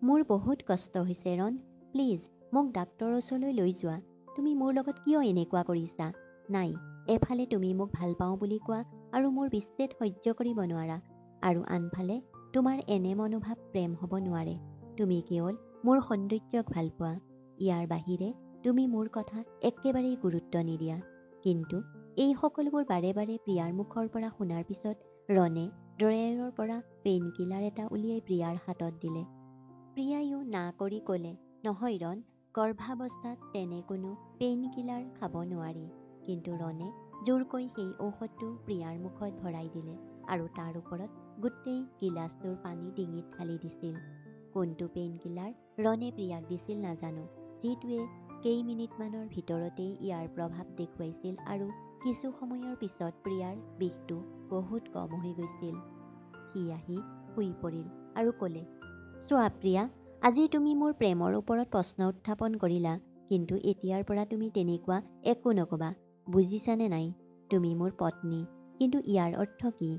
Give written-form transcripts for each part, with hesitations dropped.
মোৰ বহুত কষ্ট হৈছে ৰণ, প্লিজ মোক ডাক্তৰৰ ওচৰলৈ লৈ যোৱা। তুমি মোৰ লগত কিয় এনেকুৱা কৰিছা? নাই, এফালে তুমি মোক ভাল পাওঁ বুলি কোৱা আৰু মোৰ বিচ্ছেদ সহ্য কৰিব নোৱাৰা, আৰু আনফালে তোমাৰ এনে মনোভাৱ প্ৰেম হ'ব নোৱাৰে। তুমি কেৱল মোৰ সৌন্দৰ্যক ভাল পোৱা, ইয়াৰ বাহিৰে তুমি মোৰ কথা একেবাৰেই গুৰুত্ব নিদিয়া। কিন্তু এই সকলোবোৰ বাৰে বাৰে প্ৰিয়াৰ মুখৰ পৰা শুনাৰ পিছত ৰণে ড্ৰয়াৰৰ পৰা পেইন কিলাৰ এটা উলিয়াই প্ৰিয়াৰ হাতত দিলে। প্ৰিয়াইও না কৰি ক'লে, নহয় ৰণ, গৰ্ভাৱস্থাত তেনে কোনো পেইন কিলাৰ খাব নোৱাৰি। কিন্তু ৰণে জোৰকৈ সেই ঔষধটো প্ৰিয়াৰ মুখত ভৰাই দিলে আৰু তাৰ ওপৰত গোটেই গিলাচটোৰ পানী ডিঙিত ঢালি দিছিল। কোনটো পেইন কিলাৰ ৰণে প্ৰিয়াক দিছিল নাজানো, যিটোৱে কেইমিনিটমানৰ ভিতৰতেই ইয়াৰ প্ৰভাৱ দেখুৱাইছিল আৰু কিছু সময়ৰ পিছত প্ৰিয়াৰ বিষটো বহুত কম হৈ গৈছিল। সি আহি শুই পৰিল আৰু ক'লে, চোৱা প্ৰিয়া, আজি তুমি মোৰ প্ৰেমৰ ওপৰত প্ৰশ্ন উত্থাপন কৰিলা, কিন্তু এতিয়াৰ পৰা তুমি তেনেকুৱা একো নকবা, বুজিছানে নাই? তুমি মোৰ পত্নী, কিন্তু ইয়াৰ অৰ্থ কি?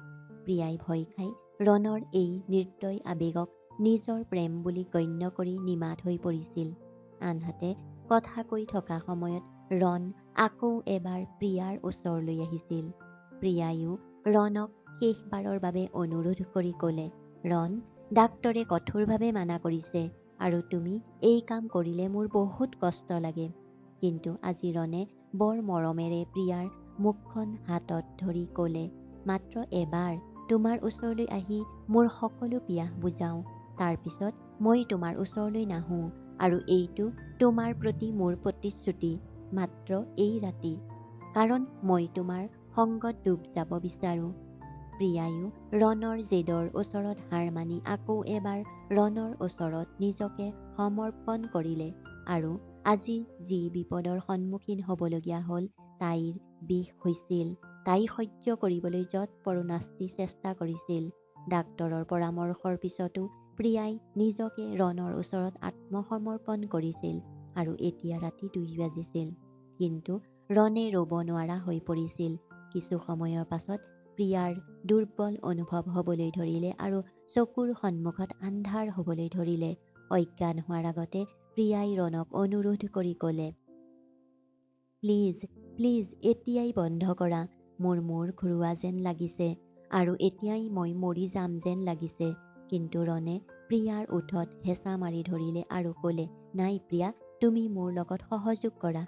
প্ৰিয়াই ভয় খাই ৰণৰ এই নিৰ্দয় আৱেগক নিজৰ প্ৰেম বুলি গণ্য কৰি নিমাত হৈ পৰিছিল। আনহাতে কথা কৈ থকা সময়ত ৰণ আকৌ এবাৰ প্ৰিয়াৰ ওচৰলৈ আহিছিল। প্ৰিয়াইও ৰণক শেষবাৰৰ বাবে অনুৰোধ কৰি ক'লে, ৰণ, ডাক্তৰে কঠোৰভাৱে মানা কৰিছে আৰু তুমি এই কাম কৰিলে মোৰ বহুত কষ্ট লাগে। কিন্তু আজি ৰণে বৰ মৰমেৰে প্ৰিয়াৰ মুখখন হাতত ধৰি ক'লে, মাত্ৰ এবাৰ তোমাৰ ওচৰলৈ আহি মোৰ সকলো পিয়াহ বুজাওঁ, তাৰপিছত মই তোমাৰ ওচৰলৈ নাহোঁ, আৰু এইটো তোমাৰ প্ৰতি মোৰ প্ৰতিশ্ৰুতি, মাত্ৰ এই ৰাতি, কাৰণ মই তোমাৰ সংগত ডুব যাব বিচাৰোঁ। প্ৰিয়াইও ৰণৰ জেদৰ ওচৰত হাৰ মানি আকৌ এবাৰ ৰণৰ ওচৰত নিজকে সমৰ্পণ কৰিলে, আৰু আজি যি বিপদৰ সন্মুখীন হ'বলগীয়া হ'ল তাইৰ বিষ হৈছিল। তাই সহ্য কৰিবলৈ যৎপৰোনাস্তি চেষ্টা কৰিছিল। ডাক্তৰৰ পৰামৰ্শৰ পিছতো প্ৰিয়াই নিজকে ৰণৰ ওচৰত আত্মসমৰ্পণ কৰিছিল, আৰু এতিয়া ৰাতি 2 বাজিছিল। কিন্তু ৰণে ৰ'ব নোৱাৰা হৈ পৰিছিল। কিছু সময়ৰ পাছত প্ৰিয়াৰ দুৰ্বল অনুভৱ হ'বলৈ ধৰিলে আৰু চকুৰ সন্মুখত আন্ধাৰ হ'বলৈ ধৰিলে। অজ্ঞান হোৱাৰ আগতে প্ৰিয়াই ৰণক অনুৰোধ কৰি ক'লে, প্লিজ প্লিজ এতিয়াই বন্ধ কৰা, মোৰ মূৰ ঘূৰোৱা যেন লাগিছে আৰু এতিয়াই মই মৰি যাম যেন লাগিছে। কিন্তু ৰণে প্ৰিয়াৰ ওঠত হেঁচা মাৰি ধৰিলে আৰু ক'লে, নাই প্ৰিয়া, তুমি মোৰ লগত সহযোগ কৰা।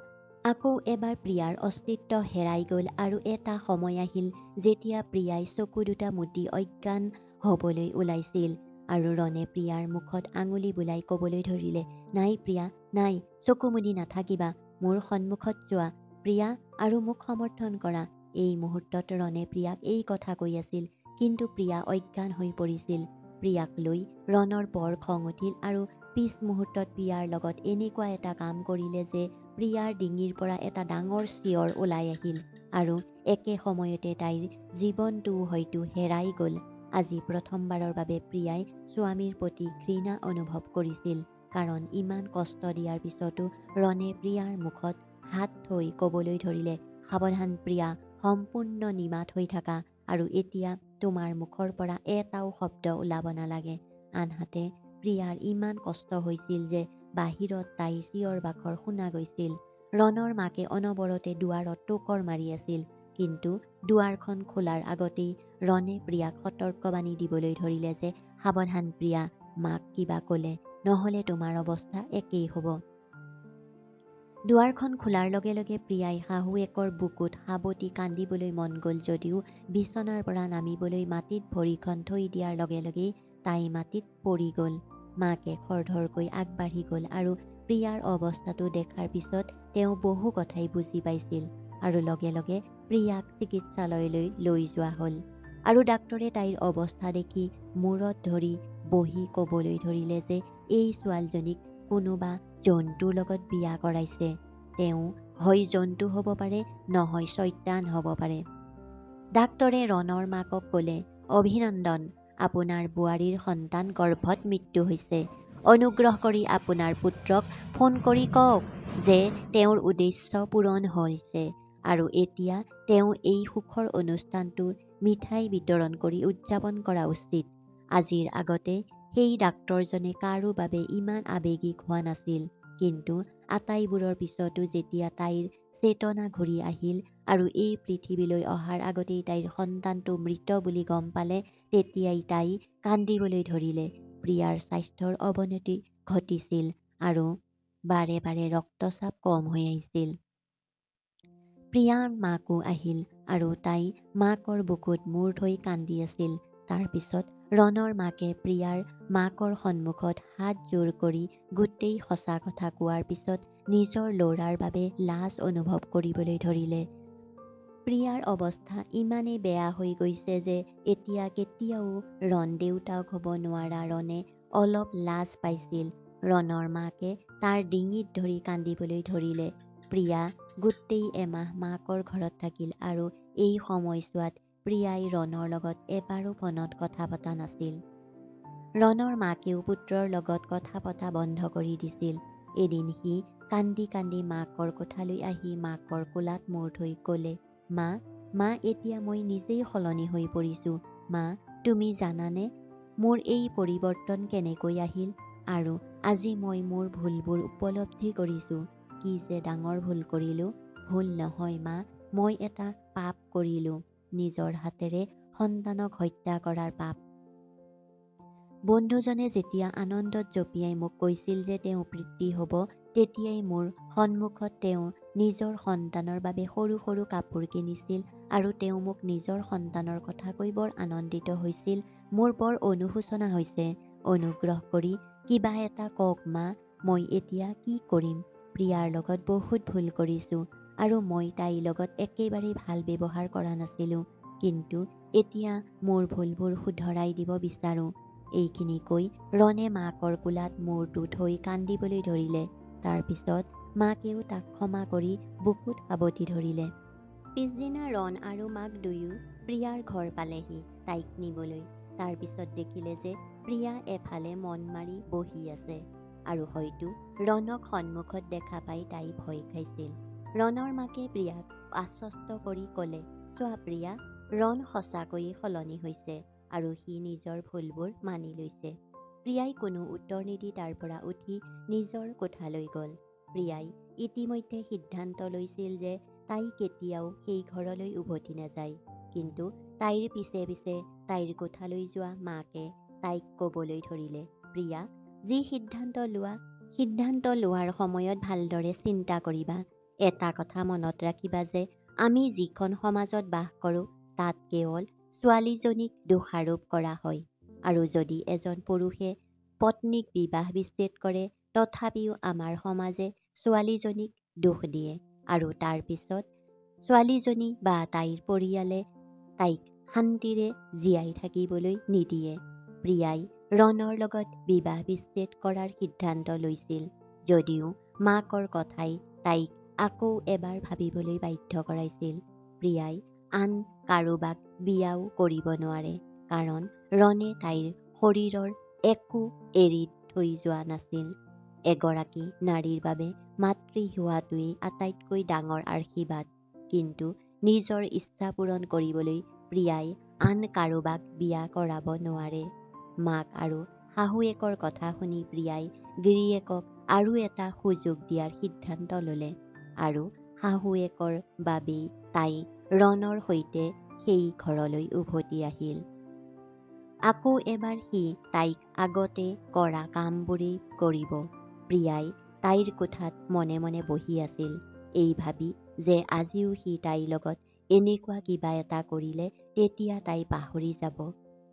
আকৌ এবাৰ প্ৰিয়াৰ অস্তিত্ব হেৰাই গ'ল আৰু এটা সময় আহিল যেতিয়া প্ৰিয়াই চকু দুটা মুদি অজ্ঞান হ'বলৈ ওলাইছিল, আৰু ৰণে প্ৰিয়াৰ মুখত আঙুলি বুলাই ক'বলৈ ধৰিলে, নাই প্ৰিয়া, নাই, চকু মুদি নাথাকিবা, মোৰ সন্মুখত চোৱা প্ৰিয়া আৰু মোক সমৰ্থন কৰা। এই মুহূৰ্তত ৰণে প্ৰিয়াক এই কথা কৈ আছিল, কিন্তু প্ৰিয়া অজ্ঞান হৈ পৰিছিল। প্ৰিয়াক লৈ ৰণৰ বৰ খং উঠিল আৰু পিছ মুহূৰ্তত প্ৰিয়াৰ লগত এনেকুৱা এটা কাম কৰিলে যে প্ৰিয়াৰ ডিঙিৰ পৰা এটা ডাঙৰ চিঞৰ ওলাই আহিল, আৰু একে সময়তে তাইৰ জীৱনটোও হয়তো হেৰাই গ'ল। আজি প্ৰথমবাৰৰ বাবে প্ৰিয়াই স্বামীৰ প্ৰতি ঘৃণা অনুভৱ কৰিছিল, কাৰণ ইমান কষ্ট দিয়াৰ পিছতো ৰণে প্ৰিয়াৰ মুখত হাত থৈ ক'বলৈ ধৰিলে, সাৱধান প্ৰিয়া, সম্পূৰ্ণ নিমাত হৈ থাকা, আৰু এতিয়া তোমাৰ মুখৰ পৰা এটাও শব্দ ওলাব নালাগে। আনহাতে প্ৰিয়াৰ ইমান কষ্ট হৈছিল যে বাহিৰত তাইৰ চিঞৰ বাখৰ শুনা গৈছিল। ৰণৰ মাকে অনবৰতে দুৱাৰত টোকৰ মাৰি আছিল, কিন্তু দুৱাৰখন খোলাৰ আগতেই ৰণে প্ৰিয়াক সতৰ্কবাণী দিবলৈ ধৰিলে যে সাৱধান প্ৰিয়া, মাক কিবা ক'লে নহ'লে তোমাৰ অৱস্থা একেই হ'ব। দুৱাৰখন খোলাৰ লগে লগে প্ৰিয়াই শাহুৱেকৰ বুকুত সাৱটি কান্দিবলৈ মন গ'ল যদিও বিচনাৰ পৰা নামিবলৈ মাটিত ভৰিখন থৈ দিয়াৰ লগে লগেই তাই মাটিত পৰি গ'ল। মাকে খৰধৰকৈ আগবাঢ়ি গ'ল আৰু প্ৰিয়াৰ অৱস্থাটো দেখাৰ পিছত তেওঁ বহু কথাই বুজি পাইছিল, আৰু লগে লগে প্ৰিয়াক চিকিৎসালয়লৈ লৈ যোৱা হ'ল। আৰু ডাক্তৰে তাইৰ অৱস্থা দেখি মূৰত ধৰি বহি ক'বলৈ ধৰিলে যে এই ছোৱালীজনীক কোনোবা জন্তুৰ লগত বিয়া কৰাইছে। তেওঁ হয় জন্তু হ'ব পাৰে, নহয় শয়তান হ'ব পাৰে। ডাক্তৰে ৰণৰ মাকক ক'লে, অভিনন্দন, আপোনাৰ বোৱাৰীৰ সন্তান গৰ্ভত মৃত্যু হৈছে। অনুগ্ৰহ কৰি আপোনাৰ পুত্ৰক ফোন কৰি কওক যে তেওঁৰ উদ্দেশ্য পূৰণ হৈছে, আৰু এতিয়া তেওঁ এই সুখৰ অনুষ্ঠানটোৰ মিঠাই বিতৰণ কৰি উদযাপন কৰা উচিত। আজিৰ আগতে সেই ডাক্তৰজনে কাৰো বাবে ইমান আৱেগিক হোৱা নাছিল। কিন্তু আটাইবোৰৰ পিছতো যেতিয়া তাইৰ চেতনা ঘূৰি আহিল আৰু এই পৃথিৱীলৈ অহাৰ আগতেই তাইৰ সন্তানটো মৃত বুলি গম পালে, তেতিয়াই তাই কান্দিবলৈ ধৰিলে। প্ৰিয়াৰ স্বাস্থ্যৰ অৱনতি ঘটিছিল আৰু বাৰে বাৰে ৰক্তচাপ কম হৈ আহিছিল। প্ৰিয়াৰ মাকো আহিল আৰু তাই মাকৰ বুকুত মূৰ থৈ কান্দি আছিল। তাৰ পিছত ৰণৰ মাকে প্ৰিয়াৰ মাকৰ সন্মুখত হাত জোৰ কৰি গোটেই সঁচা কথা কোৱাৰ পিছত নিজৰ ল'ৰাৰ বাবে লাজ অনুভৱ কৰিবলৈ ধৰিলে। প্ৰিয়াৰ অৱস্থা ইমানেই বেয়া হৈ গৈছে যে এতিয়া কেতিয়াও ৰণ দেউতাক হ'ব নোৱাৰা ৰণে অলপ লাজ পাইছিল। ৰণৰ মাকে তাৰ ডিঙিত ধৰি কান্দিবলৈ ধৰিলে। প্ৰিয়া গোটেই এমাহ মাকৰ ঘৰত থাকিল আৰু এই সময়ছোৱাত প্ৰিয়াই ৰণৰ লগত এবাৰো ফোনত কথা পতা নাছিল। ৰণৰ মাকেও পুত্ৰৰ লগত কথা পতা বন্ধ কৰি দিছিল। এদিন সি কান্দি কান্দি মাকৰ কোঠালৈ আহি মাকৰ কোলাত মূৰ থৈ ক'লে, মা এতিয়া মই নিজেই সলনি হৈ পৰিছোঁ। মা, তুমি জানানে মোৰ এই পৰিৱৰ্তন কেনেকৈ আহিল? আৰু আজি মই মোৰ ভুলবোৰ উপলব্ধি কৰিছোঁ। কি যে ডাঙৰ ভুল কৰিলোঁ। ভুল নহয় মা, মই এটা পাপ কৰিলোঁ, নিজৰ হাতেৰে সন্তানক হত্যা কৰাৰ পাপ। বন্ধুজনে যেতিয়া আনন্দত জঁপিয়াই মোক কৈছিল যে তেওঁ পিতৃ হ'ব, তেতিয়াই মোৰ সন্মুখত তেওঁ নিজৰ সন্তানৰ বাবে সৰু সৰু কাপোৰ কিনিছিল আৰু তেওঁ মোক নিজৰ সন্তানৰ কথা কৈ বৰ আনন্দিত হৈছিল। মোৰ বৰ অনুশোচনা হৈছে। অনুগ্ৰহ কৰি কিবা এটা কওক মা, মই এতিয়া কি কৰিম? প্ৰিয়াৰ লগত বহুত ভুল কৰিছোঁ আৰু মই তাইৰ লগত একেবাৰে ভাল ব্যৱহাৰ কৰা নাছিলোঁ। কিন্তু এতিয়া মোৰ ভুলবোৰ শুধৰাই দিব বিচাৰোঁ। এইখিনি কৈ ৰণে মাকৰ কোলাত মূৰটো থৈ কান্দিবলৈ ধৰিলে। তাৰ পিছত মাকেও তাক ক্ষমা কৰি বুকুত সাৱটি ধৰিলে। পিছদিনা ৰণ আৰু মাক দুয়ো প্ৰিয়াৰ ঘৰ পালেহি তাইক নিবলৈ। তাৰ পিছত দেখিলে যে প্ৰিয়া এফালে মন মাৰি বহি আছে আৰু হয়তো ৰণক সন্মুখত দেখা পাই তাই ভয় খাইছিল। ৰণৰ মাকে প্ৰিয়াক আশ্বস্ত কৰি ক'লে, চোৱা প্ৰিয়া, ৰণ সঁচাকৈয়ে সলনি হৈছে আৰু সি নিজৰ ভুলবোৰ মানি লৈছে। প্ৰিয়াই কোনো উত্তৰ নিদি তাৰ পৰা উঠি নিজৰ কোঠালৈ গ'ল। প্ৰিয়াই ইতিমধ্যে সিদ্ধান্ত লৈছিল যে তাই কেতিয়াও সেই ঘৰলৈ উভতি নাযায়। কিন্তু তাইৰ পিছে পিছে তাইৰ কোঠালৈ যোৱা মাকে তাইক ক'বলৈ ধৰিলে, প্ৰিয়া, যি সিদ্ধান্ত লোৱাৰ সময়ত ভালদৰে চিন্তা কৰিবা। এটা কথা মনত ৰাখিবা যে আমি যিখন সমাজত বাস কৰোঁ তাত কেৱল ছোৱালীজনীক দোষাৰোপ কৰা হয় আৰু যদি এজন পুৰুষে পত্নীক বিবাহ বিচ্ছেদ কৰে, তথাপিও আমাৰ সমাজে ছোৱালীজনীক দোষ দিয়ে আৰু তাৰ পিছত ছোৱালীজনী বা তাইৰ পৰিয়ালে তাইক শান্তিৰে জীয়াই থাকিবলৈ নিদিয়ে। প্ৰিয়াই ৰণৰ লগত বিবাহ বিচ্ছেদ কৰাৰ সিদ্ধান্ত লৈছিল, যদিও মাকৰ কথাই তাইক আকৌ এবাৰ ভাবিবলৈ বাধ্য কৰাইছিল। প্ৰিয়াই আন কাৰোবাক বিয়াও কৰিব নোৱাৰে, কাৰণ ৰণে তাইৰ শৰীৰৰ একো এৰি থৈ যোৱা নাছিল। এগৰাকী নাৰীৰ বাবে মাতৃ হোৱাটোৱেই আটাইতকৈ ডাঙৰ আশীৰ্বাদ। কিন্তু নিজৰ ইচ্ছা পূৰণ কৰিবলৈ প্ৰিয়াই আন কাৰোবাক বিয়া কৰাব নোৱাৰে। মাক আৰু শাহুৱেকৰ কথা শুনি প্ৰিয়াই গিৰিয়েকক আৰু এটা সুযোগ দিয়াৰ সিদ্ধান্ত ল'লে আৰু শাহুৱেকৰ বাবেই তাই ৰণৰ সৈতে সেই ঘৰলৈ উভতি আহিল। আকৌ এবাৰ সি তাইক আগতে কৰা কামবোৰেই কৰিব। প্ৰিয়াই তাইৰ কোঠাত মনে মনে বহি আছিল, এই ভাবি যে আজিও সি তাইৰ লগত এনেকুৱা কিবা এটা কৰিলে তেতিয়া তাই পাহৰি যাব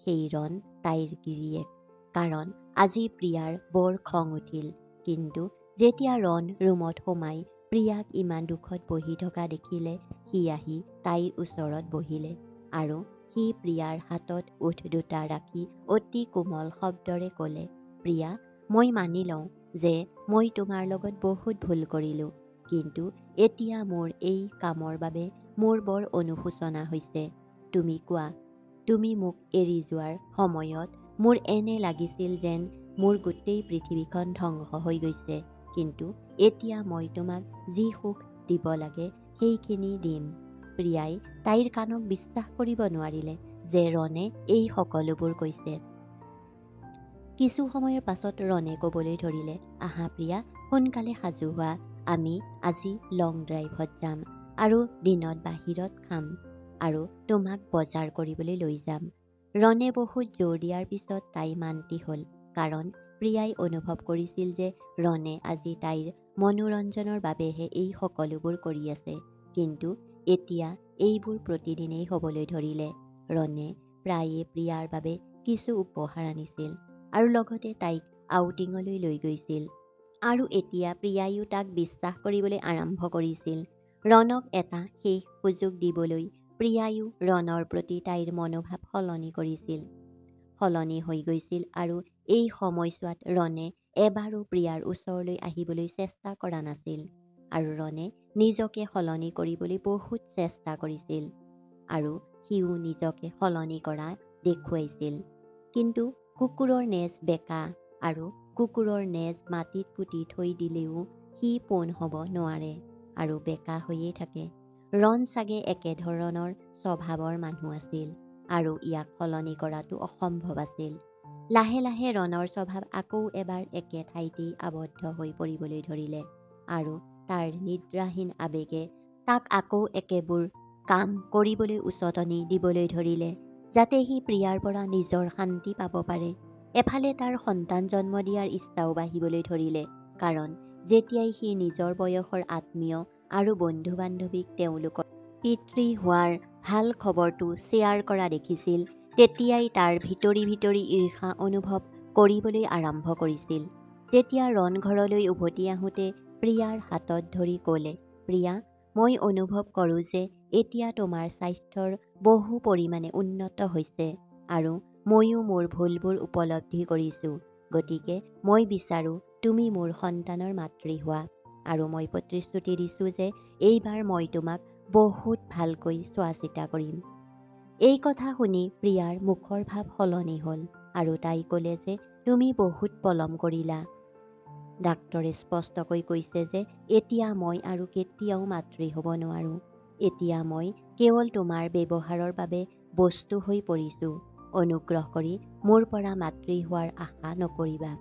সেই ৰণ তাইৰ গিৰিয়েক। কাৰণ আজি প্ৰিয়াৰ বৰ খং উঠিল। কিন্তু যেতিয়া ৰণ ৰুমত সোমাই প্ৰিয়াক ইমান দুখত বহি থকা দেখিলে, সি আহি তাইৰ ওচৰত বহিলে আৰু সি প্ৰিয়াৰ হাতত ওঠ দুটা ৰাখি অতি কোমল শব্দৰে ক'লে, প্ৰিয়া, মই মানি লওঁ যে মই তোমাৰ লগত বহুত ভুল কৰিলোঁ, কিন্তু এতিয়া মোৰ এই কামৰ বাবে মোৰ বৰ অনুশোচনা হৈছে। তুমি কোৱা, তুমি মোক এৰি যোৱাৰ সময়ত মোৰ এনে লাগিছিল যেন মোৰ গোটেই পৃথিৱীখন ধ্বংস হৈ গৈছে, কিন্তু এতিয়া মই তোমাক যি সুখ দিব লাগে সেইখিনি দিম। প্ৰিয়াই তাইৰ কাণক বিশ্বাস কৰিব নোৱাৰিলে যে ৰণে এই সকলোবোৰ কৈছে। কিছু সময়ৰ পাছত ৰণে ক'বলৈ ধৰিলে, আহা প্ৰিয়া, সোনকালে সাজু হোৱা, আমি আজি লং ড্ৰাইভত যাম আৰু দিনত বাহিৰত খাম আৰু তোমাক বজাৰ কৰিবলৈ লৈ যাম। ৰণে বহুত জোৰ দিয়াৰ পিছত তাই মান্তি হ'ল, কাৰণ প্ৰিয়াই অনুভৱ কৰিছিল যে ৰণে আজি তাইৰ মনোৰঞ্জনৰ বাবেহে এই সকলোবোৰ কৰি আছে। কিন্তু এতিয়া এইবোৰ প্ৰতিদিনেই হ'বলৈ ধৰিলে। ৰণে প্ৰায়ে প্ৰিয়াৰ বাবে কিছু উপহাৰ আনিছিল আৰু লগতে তাইক আউটিঙলৈ লৈ গৈছিল। আৰু এতিয়া প্ৰিয়াইও তাক বিশ্বাস কৰিবলৈ আৰম্ভ কৰিছিল। ৰণক এটা শেষ সুযোগ দিবলৈ প্ৰিয়াইও ৰণৰ প্ৰতি তাইৰ মনোভাৱ সলনি কৰিছিল, সলনি হৈ গৈছিল আৰু এই সময়ছোৱাত ৰণে এবাৰো প্ৰিয়াৰ ওচৰলৈ আহিবলৈ চেষ্টা কৰা নাছিল আৰু ৰণে নিজকে সলনি কৰিবলৈ বহুত চেষ্টা কৰিছিল আৰু সিও নিজকে সলনি কৰা দেখুৱাইছিল। কিন্তু কুকুৰৰ নেজ বেকা আৰু কুকুৰৰ নেজ মাটিত পুতি থৈ দিলেও সি পোন হ'ব নোৱাৰে আৰু বেকা হৈয়ে থাকে। ৰণ চাগে একেধৰণৰ স্বভাৱৰ মানুহ আছিল আৰু ইয়াক সলনি কৰাটো অসম্ভৱ আছিল। লাহে লাহে ৰণৰ স্বভাৱ আকৌ এবাৰ একে ঠাইতেই আবদ্ধ হৈ পৰিবলৈ ধৰিলে আৰু তাৰ নিদ্ৰাহীন আৱেগে তাক আকৌ একেবোৰ কাম কৰিবলৈ উচতনি দিবলৈ ধৰিলে, যাতে সি প্ৰিয়াৰ পৰা নিজৰ শান্তি পাব পাৰে। এফালে তাৰ সন্তান জন্ম দিয়াৰ ইচ্ছাও বাঢ়িবলৈ ধৰিলে, কাৰণ যেতিয়াই সি নিজৰ বয়সৰ আত্মীয় আৰু বন্ধু বান্ধৱীক তেওঁলোকৰ পিতৃ হোৱাৰ ভাল খবৰটো শ্বেয়াৰ কৰা দেখিছিল, তেতিয়াই তাৰ ভিতৰি ভিতৰি ঈৰ্ষা অনুভৱ কৰিবলৈ আৰম্ভ কৰিছিল। যেতিয়া ৰণ ঘৰলৈ উভতি আহোঁতে প্ৰিয়াৰ হাতত ধৰি ক'লে, প্ৰিয়া, মই অনুভৱ কৰোঁ যে এতিয়া তোমাৰ স্বাস্থ্যৰ বহু পৰিমাণে উন্নত হৈছে আৰু ময়ো মোৰ ভুলবোৰ উপলব্ধি কৰিছোঁ। গতিকে মই বিচাৰোঁ তুমি মোৰ সন্তানৰ মাতৃ হোৱা আৰু মই প্ৰতিশ্ৰুতি দিছোঁ যে এইবাৰ মই তোমাক বহুত ভালকৈ চোৱা চিতা কৰিম। এই কথা শুনি প্ৰিয়াৰ মুখৰ ভাৱ সলনি হ'ল আৰু তাই ক'লে যে তুমি বহুত পলম কৰিলা। ডাক্তৰে স্পষ্টকৈ কৈছে যে এতিয়া মই আৰু কেতিয়াও মাতৃ হ'ব নোৱাৰোঁ। এতিয়া মই কেৱল তোমাৰ ব্যৱহাৰৰ বাবে বস্তু হৈ পৰিছোঁ। অনুগ্ৰহ কৰি মোৰ পৰা মাতৃ হোৱাৰ আশা নকৰিবা।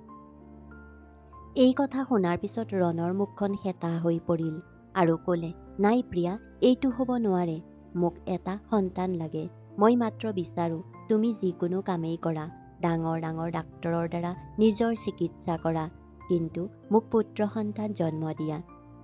এই কথা শুনাৰ পিছত ৰণৰ মুখখন সেতা হৈ পৰিল আৰু ক'লে, নাই প্ৰিয়া, এইটো হ'ব নোৱাৰে। মোক এটা সন্তান লাগে। মই মাত্ৰ বিচাৰোঁ তুমি যিকোনো কামেই কৰা, ডাঙৰ ডাঙৰ ডাক্তৰৰ দ্বাৰা নিজৰ চিকিৎসা কৰা, কিন্তু মোক পুত্ৰ সন্তান জন্ম দিয়া।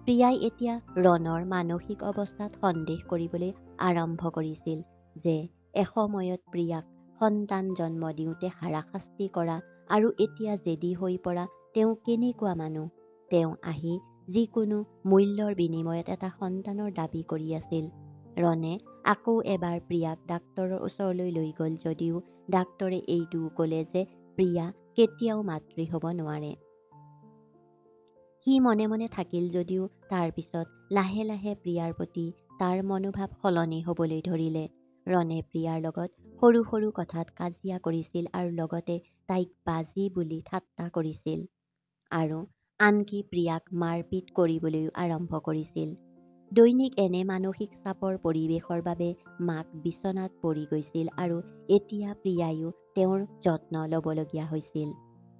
প্ৰিয়াই এতিয়া ৰণৰ মানসিক অৱস্থাত সন্দেহ কৰিবলৈ আৰম্ভ কৰিছিল যে এসময়ত প্ৰিয়াক সন্তান জন্ম দিওঁতে হাৰাশাস্তি কৰা আৰু এতিয়া জেদী হৈ পৰা তেওঁ কেনেকুৱা মানুহ। তেওঁ আহি যিকোনো মূল্যৰ বিনিময়ত এটা সন্তানৰ দাবী কৰি আছিল। ৰণে আকৌ এবাৰ প্ৰিয়াক ডাক্তৰৰ ওচৰলৈ লৈ গ'ল যদিও ডাক্তৰে এইটোও ক'লে যে প্ৰিয়া কেতিয়াও মাতৃ হ'ব নোৱাৰে। সি মনে মনে থাকিল যদিও তাৰ পিছত লাহে লাহে প্ৰিয়াৰ প্ৰতি তাৰ মনোভাৱ সলনি হ'বলৈ ধৰিলে। ৰণে প্ৰিয়াৰ লগত সৰু সৰু কথাত কাজিয়া কৰিছিল আৰু লগতে তাইক বাজি বুলি ঠাট্টা কৰিছিল আৰু আনকি প্ৰিয়াক মাৰপিট কৰিবলৈও আৰম্ভ কৰিছিল। দৈনিক এনে মানসিক চাপৰ পৰিৱেশৰ বাবে মাক বিচনাত পৰি গৈছিল আৰু এতিয়া প্ৰিয়াইও তেওঁৰ যত্ন ল'বলগীয়া হৈছিল।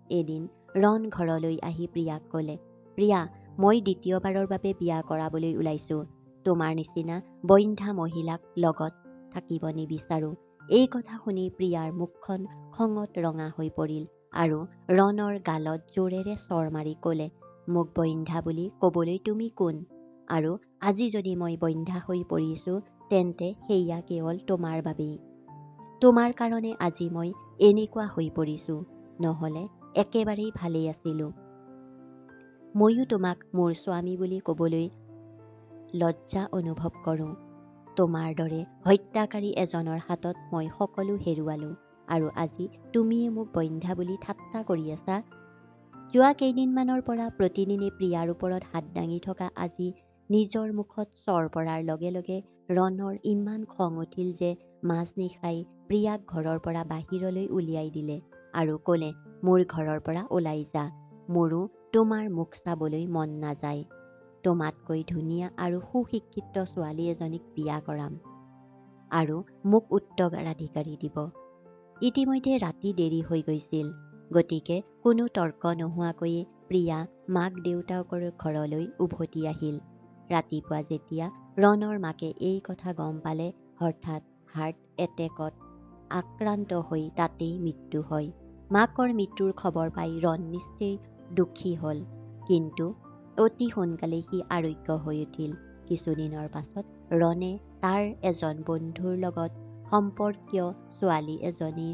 এদিন ৰণ ঘৰলৈ আহি প্ৰিয়াক ক'লে, প্ৰিয়া, মই দ্বিতীয়বাৰৰ বাবে বিয়া কৰাবলৈ ওলাইছোঁ। তোমাৰ নিচিনা বন্ধ্যা মহিলাক লগত থাকিব নিবিচাৰোঁ। এই কথা শুনি প্ৰিয়াৰ মুখখন খঙত ৰঙা হৈ পৰিল আৰু ৰণৰ গালত জোৰেৰে চৰ মাৰি ক'লে, মোক বন্ধ্যা বুলি ক'বলৈ তুমি কোন? আৰু আজি যদি মই বন্ধ্যা হৈ পৰিছোঁ তেন্তে সেয়া কেৱল তোমাৰ বাবেই। তোমাৰ কাৰণে আজি মই এনেকুৱা হৈ পৰিছোঁ, নহ'লে একেবাৰেই ভালেই আছিলোঁ। ময়ো তোমাক মোৰ স্বামী বুলি ক'বলৈ লজ্জা অনুভৱ কৰোঁ। তোমাৰ দৰে হত্যাকাৰী এজনৰ হাতত মই সকলো হেৰুৱালোঁ আৰু আজি তুমিয়ে মোক বন্ধ্যা বুলি ঠাট্টা কৰি আছা। যোৱা কেইদিনমানৰ পৰা প্ৰতিদিনে প্ৰিয়াৰ ওপৰত হাত দাঙি থকা আজি নিজৰ মুখত চৰ পৰাৰ লগে লগে ৰণৰ ইমান খং উঠিল যে মাজনিশাই প্ৰিয়াক ঘৰৰ পৰা বাহিৰলৈ উলিয়াই দিলে আৰু ক'লে, মোৰ ঘৰৰ পৰা ওলাই যা, মোৰো তোমাৰ মুখ চাবলৈ মন নাযায়। তোমাতকৈ ধুনীয়া আৰু সুশিক্ষিত ছোৱালী এজনীক বিয়া কৰাম আৰু মোক উত্তৰাধিকাৰী দিব। ইতিমধ্যে ৰাতি দেৰি হৈ গৈছিল। গতিকে কোনো তৰ্ক নোহোৱাকৈয়ে প্ৰিয়া মাক দেউতাকৰ ঘৰলৈ উভতি আহিল। ৰাতিপুৱা যেতিয়া ৰণৰ মাকে এই কথা গম পালে, হঠাৎ হাৰ্ট এটেকত আক্ৰান্ত হৈ তাতেই মৃত্যু হয়। মাকৰ মৃত্যুৰ খবৰ পাই ৰণ নিশ্চয় দুখী হ'ল, কিন্তু অতি সোনকালে সি আৰোগ্য হৈ উঠিল। কিছুদিনৰ পাছত ৰণে তাৰ এজন বন্ধুৰ লগত সম্পৰ্কীয় ছোৱালী এজনী,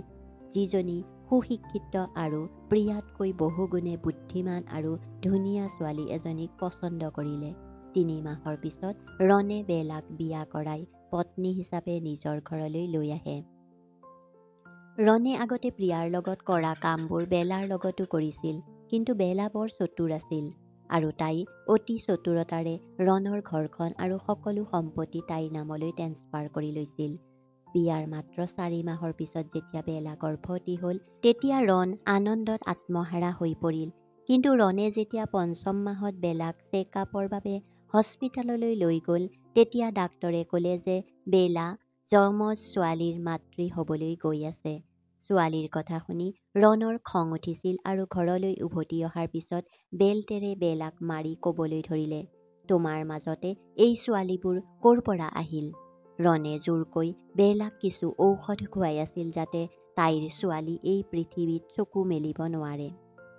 যিজনী সুশিক্ষিত আৰু প্ৰিয়াতকৈ বহুগুণে বুদ্ধিমান আৰু ধুনীয়া ছোৱালী এজনীক পচন্দ কৰিলে। ৩ মাহৰ পিছত ৰণে বেলাক বিয়া কৰাই পত্নী হিচাপে নিজৰ ঘৰলৈ লৈ আহে। ৰণে আগতে প্ৰিয়াৰ লগত কৰা কামবোৰ বেলাৰ লগতো কৰিছিল, কিন্তু বেলা বৰ চতুৰ আছিল আৰু তাই অতি চতুৰতাৰে ৰণৰ ঘৰখন আৰু সকলো সম্পত্তি তাইৰ নামলৈ ট্ৰেন্সফাৰ কৰি লৈছিল। বিয়াৰ মাত্ৰ ৪ মাহৰ পিছত যেতিয়া বেলা গৰ্ভৱতী হ'ল, তেতিয়া ৰণ আনন্দত আত্মহাৰা হৈ পৰিল। কিন্তু ৰণে যেতিয়া ৫ম মাহত বেলাক চেকআপৰ বাবে হস্পিটাললৈ লৈ গ'ল, তেতিয়া ডাক্তৰে ক'লে যে বেলা যমজ ছোৱালীৰ মাতৃ হ'বলৈ গৈ আছে। ছোৱালীৰ কথা শুনি ৰণৰ খং উঠিছিল আৰু ঘৰলৈ উভতি অহাৰ পিছত বেল্টেৰে বেলাক মাৰি ক'বলৈ ধৰিলে, তোমাৰ মাজতে এই ছোৱালীবোৰ ক'ৰ পৰা আহিল? ৰণে জোৰকৈ বেলাক কিছু ঔষধ খুৱাই আছিল যাতে তাইৰ ছোৱালী এই পৃথিৱীত চকু মেলিব নোৱাৰে।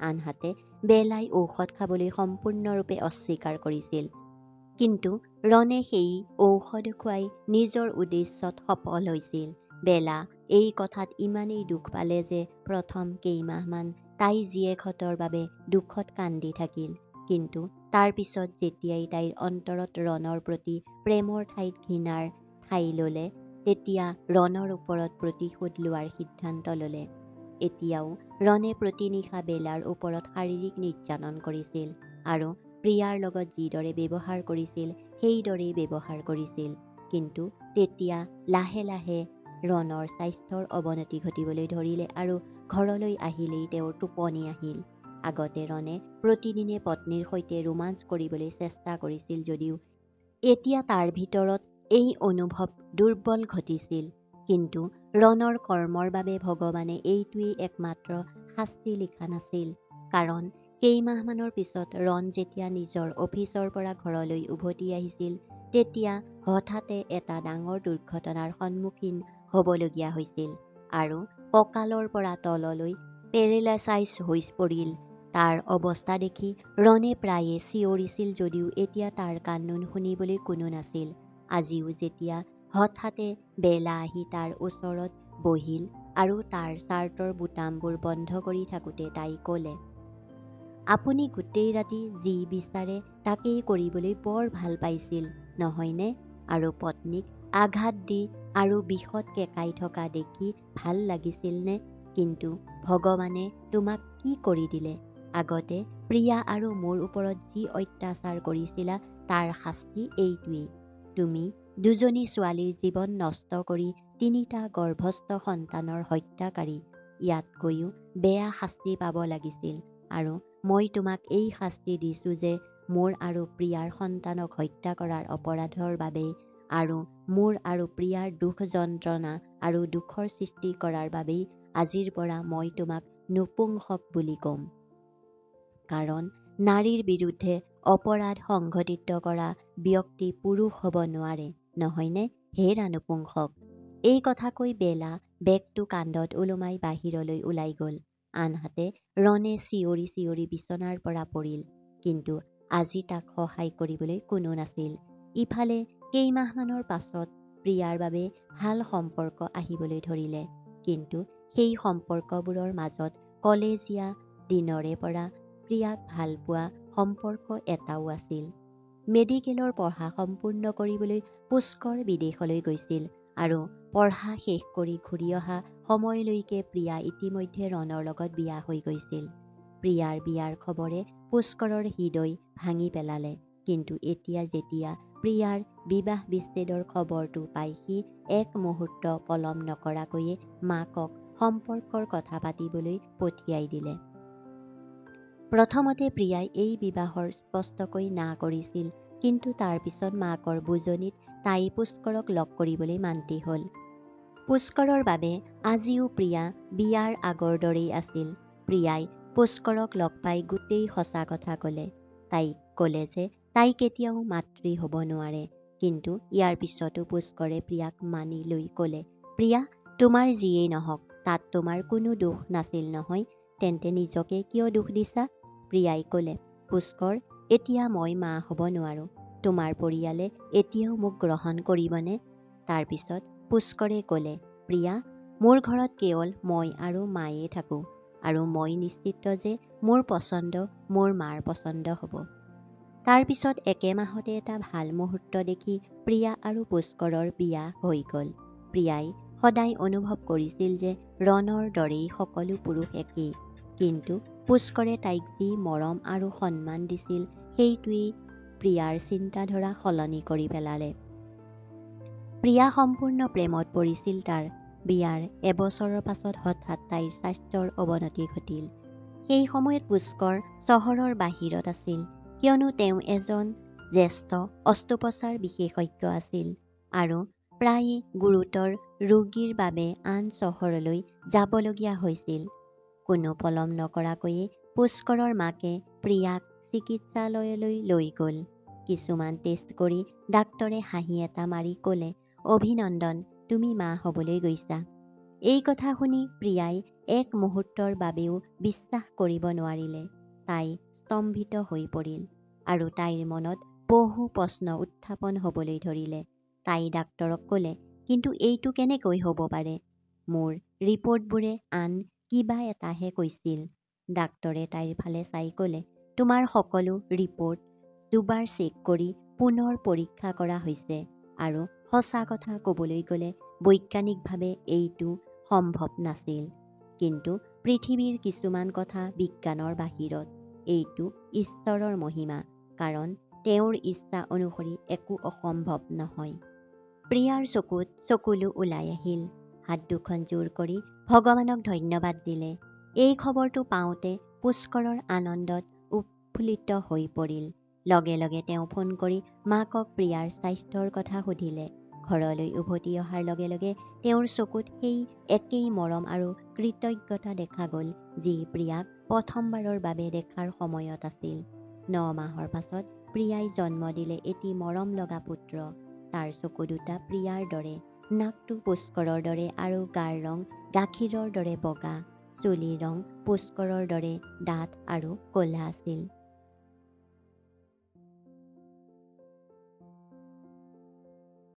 আনহাতে বেলাই ঔষধ খাবলৈ সম্পূৰ্ণৰূপে অস্বীকাৰ কৰিছিল। কিন্তু ৰণে সেই ঔষধ খুৱাই নিজৰ উদ্দেশ্যত সফল হৈছিল। বেলা এই কথাত ইমানেই দুখ পালে যে প্ৰথম কেইমাহমান তাই জীয়েকহঁতৰ বাবে দুখত কান্দি থাকিল। কিন্তু তাৰ পিছত যেতিয়াই তাইৰ অন্তৰত ৰণৰ প্ৰতি প্ৰেমৰ ঠাইত ঘৃণাৰ ঠাই ল'লে, তেতিয়া ৰণৰ ওপৰত প্ৰতিশোধ লোৱাৰ সিদ্ধান্ত ল'লে। এতিয়াও ৰণে প্ৰতিনিশা বেলাৰ ওপৰত শাৰীৰিক নিৰ্যাতন কৰিছিল আৰু প্ৰিয়াৰ লগত যিদৰে ব্যৱহাৰ কৰিছিল সেইদৰেই ব্যৱহাৰ কৰিছিল। কিন্তু তেতিয়া লাহে লাহে ৰণৰ স্বাস্থ্যৰ অৱনতি ঘটিবলৈ ধৰিলে আৰু ঘৰলৈ আহিলেই তেওঁৰ টোপনি আহিল। আগতে ৰণে প্ৰতিদিনে পত্নীৰ সৈতে ৰোমাঞ্চ কৰিবলৈ চেষ্টা কৰিছিল যদিও এতিয়া তাৰ ভিতৰত এই অনুভৱ দুৰ্বল ঘটিছিল। কিন্তু ৰণৰ কৰ্মৰ বাবে ভগৱানে এইটোৱেই একমাত্ৰ শাস্তি লিখা নাছিল, কাৰণ কেইমাহমানৰ পিছত ৰণ যেতিয়া নিজৰ অফিচৰ পৰা ঘৰলৈ উভতি আহিছিল, তেতিয়া হঠাতে এটা ডাঙৰ দুৰ্ঘটনাৰ সন্মুখীন হ'বলগীয়া হৈছিল আৰু কঁকালৰ পৰা তললৈ পেৰেলাইছাইজ হৈ পৰিল। তাৰ অৱস্থা দেখি ৰণে প্ৰায়ে চিঞৰিছিল যদিও এতিয়া তাৰ কান্দোন শুনিবলৈ কোনো নাছিল। আজিও যেতিয়া হঠাতে বেলা আহি তাৰ ওচৰত বহিল আৰু তাৰ চাৰ্টৰ বুটামবোৰ বন্ধ কৰি থাকোঁতে তাই ক'লে, আপুনি গোটেই ৰাতি যি বিচাৰে তাকেই কৰিবলৈ বৰ ভাল পাইছিল, নহয়নে? আৰু পত্নীক আঘাত দি আৰু বিষত কেঁকাই থকা দেখি ভাল লাগিছিলনে? কিন্তু ভগৱানে তোমাক কি কৰি দিলে? আগতে প্ৰিয়া আৰু মোৰ ওপৰত যি অত্যাচাৰ কৰিছিলা তাৰ শাস্তি এইটোৱেই। তুমি দুজনী ছোৱালীৰ জীৱন নষ্ট কৰি 3টা গৰ্ভস্থ সন্তানৰ হত্যাকাৰী। ইয়াতকৈও বেয়া শাস্তি পাব লাগিছিল আৰু মই তোমাক এই শাস্তি দিছোঁ যে মোৰ আৰু প্ৰিয়াৰ সন্তানক হত্যা কৰাৰ অপৰাধৰ বাবেই আৰু মোৰ আৰু প্ৰিয়াৰ দুখ যন্ত্ৰণা আৰু দুখৰ সৃষ্টি কৰাৰ বাবেই আজিৰ পৰা মই তোমাক নপুংসক বুলি ক'ম। কাৰণ নাৰীৰ বিৰুদ্ধে অপৰাধ সংঘটিত কৰা ব্যক্তি পুৰুষ হ'ব নোৱাৰে, নহয়নে? হেৰা নপুংসক। এই কথা কৈ বেলা বেগটো কান্ধত ওলোমাই বাহিৰলৈ ওলাই গ'ল। আনহাতে ৰণে চিঞৰি চিঞৰি বিচনাৰ পৰা পৰিল, কিন্তু আজি তাক সহায় কৰিবলৈ কোনো নাছিল। ইফালে কেইমাহমানৰ পাছত প্ৰিয়াৰ বাবে ভাল সম্পৰ্ক আহিবলৈ ধৰিলে, কিন্তু সেই সম্পৰ্কবোৰৰ মাজত কলেজীয়া দিনৰে পৰা প্ৰিয়াক ভাল পোৱা সম্পৰ্ক এটাও আছিল। মেডিকেলৰ পঢ়া সম্পূৰ্ণ কৰিবলৈ পুষ্কৰ বিদেশলৈ গৈছিল আৰু পঢ়া শেষ কৰি ঘূৰি অহা সময়লৈকে প্ৰিয়া ইতিমধ্যে ৰণৰ লগত বিয়া হৈ গৈছিল। প্ৰিয়াৰ বিয়াৰ খবৰে পুষ্কৰৰ হৃদয় ভাঙি পেলালে, কিন্তু এতিয়া যেতিয়া প্ৰিয়াৰ বিবাহ বিচ্ছেদৰ খবৰটো পাই সি এক মুহূৰ্ত পলম নকৰাকৈয়ে মাকক সম্পৰ্কৰ কথা পাতিবলৈ পঠিয়াই দিলে। প্ৰথমতে প্ৰিয়াই এই বিবাহৰ স্পষ্টকৈ না কৰিছিল, কিন্তু তাৰ পিছত মাকৰ বুজনিত তাই পুষ্কৰক লগ কৰিবলৈ মান্তি হ'ল। পুষ্কৰৰ বাবে আজিও প্ৰিয়া বিয়াৰ আগৰ দৰেই আছিল। প্ৰিয়াই পুষ্কৰক লগ পাই গোটেই সঁচা কথা ক'লে। তাইক ক'লে যে তাই কেতিয়াও মাতৃ হ'ব নোৱাৰে। কিন্তু ইয়াৰ পিছতো পুষ্কৰে প্ৰিয়াক মানি লৈ ক'লে, প্ৰিয়া, তোমাৰ যিয়েই নহওক, তাত তোমাৰ কোনো দোষ নাছিল নহয়, তেন্তে নিজকে কিয় দোষ দিছা? প্ৰিয়াই ক'লে, পুষ্কৰ, এতিয়া মই মা হ'ব নোৱাৰোঁ। তোমাৰ পৰিয়ালে এতিয়াও মোক গ্ৰহণ কৰিবনে? তাৰপিছত পুষ্কৰে ক'লে, প্ৰিয়া, মোৰ ঘৰত কেৱল মই আৰু মায়ে থাকোঁ, আৰু মই নিশ্চিত যে মোৰ পচন্দ মোৰ মাৰ পচন্দ হ'ব। তাৰপিছত একে মাহতে এটা ভাল মুহূৰ্ত দেখি প্ৰিয়া আৰু পুষ্কৰৰ বিয়া হৈ গ'ল। প্ৰিয়াই সদায় অনুভৱ কৰিছিল যে ৰণৰ দৰেই সকলো পুৰুষ একেই, কিন্তু পুষ্কৰে তাইক যি মৰম আৰু সন্মান দিছিল সেইটোৱেই প্ৰিয়াৰ চিন্তাধাৰা সলনি কৰি পেলালে। প্ৰিয়া সম্পূৰ্ণ প্ৰেমত পৰিছিল তাৰ। বিয়াৰ এবছৰৰ পাছত হঠাৎ তাইৰ স্বাস্থ্যৰ অৱনতি ঘটিল। সেই সময়ত পুষ্কৰ চহৰৰ বাহিৰত আছিল, কিয়নো তেওঁ এজন জ্যেষ্ঠ অস্ত্ৰোপচাৰ বিশেষজ্ঞ আছিল আৰু প্ৰায়ে গুৰুতৰ ৰোগীৰ বাবে আন চহৰলৈ যাবলগীয়া হৈছিল। কোনো পলম নকৰাকৈয়ে পুষ্কৰৰ মাকে প্ৰিয়াক চিকিৎসালয়লৈ লৈ গ'ল। কিছুমান টেষ্ট কৰি ডাক্তৰে হাঁহি এটা মাৰি ক'লে, অভিনন্দন, তুমি মা হ'বলৈ গৈছা। এই কথা শুনি প্ৰিয়াই এক মুহূৰ্তৰ বাবেও বিশ্বাস কৰিব নোৱাৰিলে। তাই স্তম্ভিত হৈ পৰিল আৰু তাইৰ মনত বহু প্ৰশ্ন উত্থাপন হ'বলৈ ধৰিলে। তাই ডাক্তৰক ক'লে, কিন্তু এইটো কেনেকৈ হ'ব পাৰে? মোৰ ৰিপৰ্টবোৰে আন কিবা এটাহে কৈছিল। ডাক্তৰে তাইৰ ফালে চাই ক'লে, তোমাৰ সকলো ৰিপৰ্ট দুবাৰ চেক কৰি পুনৰ পৰীক্ষা কৰা হৈছে আৰু সঁচা কথা ক'বলৈ গ'লে বৈজ্ঞানিকভাৱে এইটো সম্ভৱ নাছিল। কিন্তু পৃথিৱীৰ কিছুমান কথা বিজ্ঞানৰ বাহিৰত। এইটো ঈশ্বৰৰ মহিমা, কাৰণ তেওঁৰ ইচ্ছা অনুসৰি একো অসম্ভৱ নহয়। প্ৰিয়াৰ চকুত চকুলো ওলাই আহিল। হাত দুখন জোৰ কৰি ভগৱানক ধন্যবাদ দিলে। এই খবৰটো পাওঁতে পুষ্কৰৰ আনন্দত উৎফুল্লিত হৈ পৰিল। লগে লগে তেওঁ ফোন কৰি মাকক প্ৰিয়াৰ স্বাস্থ্যৰ কথা সুধিলে। ঘৰলৈ উভতি অহাৰ লগে লগে তেওঁৰ চকুত সেই একেই মৰম আৰু কৃতজ্ঞতা দেখা গ'ল, যি প্ৰিয়াক প্ৰথমবাৰৰ বাবে দেখাৰ সময়ত আছিল। 9 মাহৰ পাছত প্ৰিয়াই জন্ম দিলে এটি মৰম লগা পুত্ৰ। তাৰ চকু দুটা প্ৰিয়াৰ দৰে, নাকটো পুষ্কৰৰ দৰে আৰু গাৰ ৰং গাখীৰৰ দৰে বগা। চুলিৰ ৰং পুষ্কৰৰ দৰে ডাঠ আৰু ক'লা আছিল।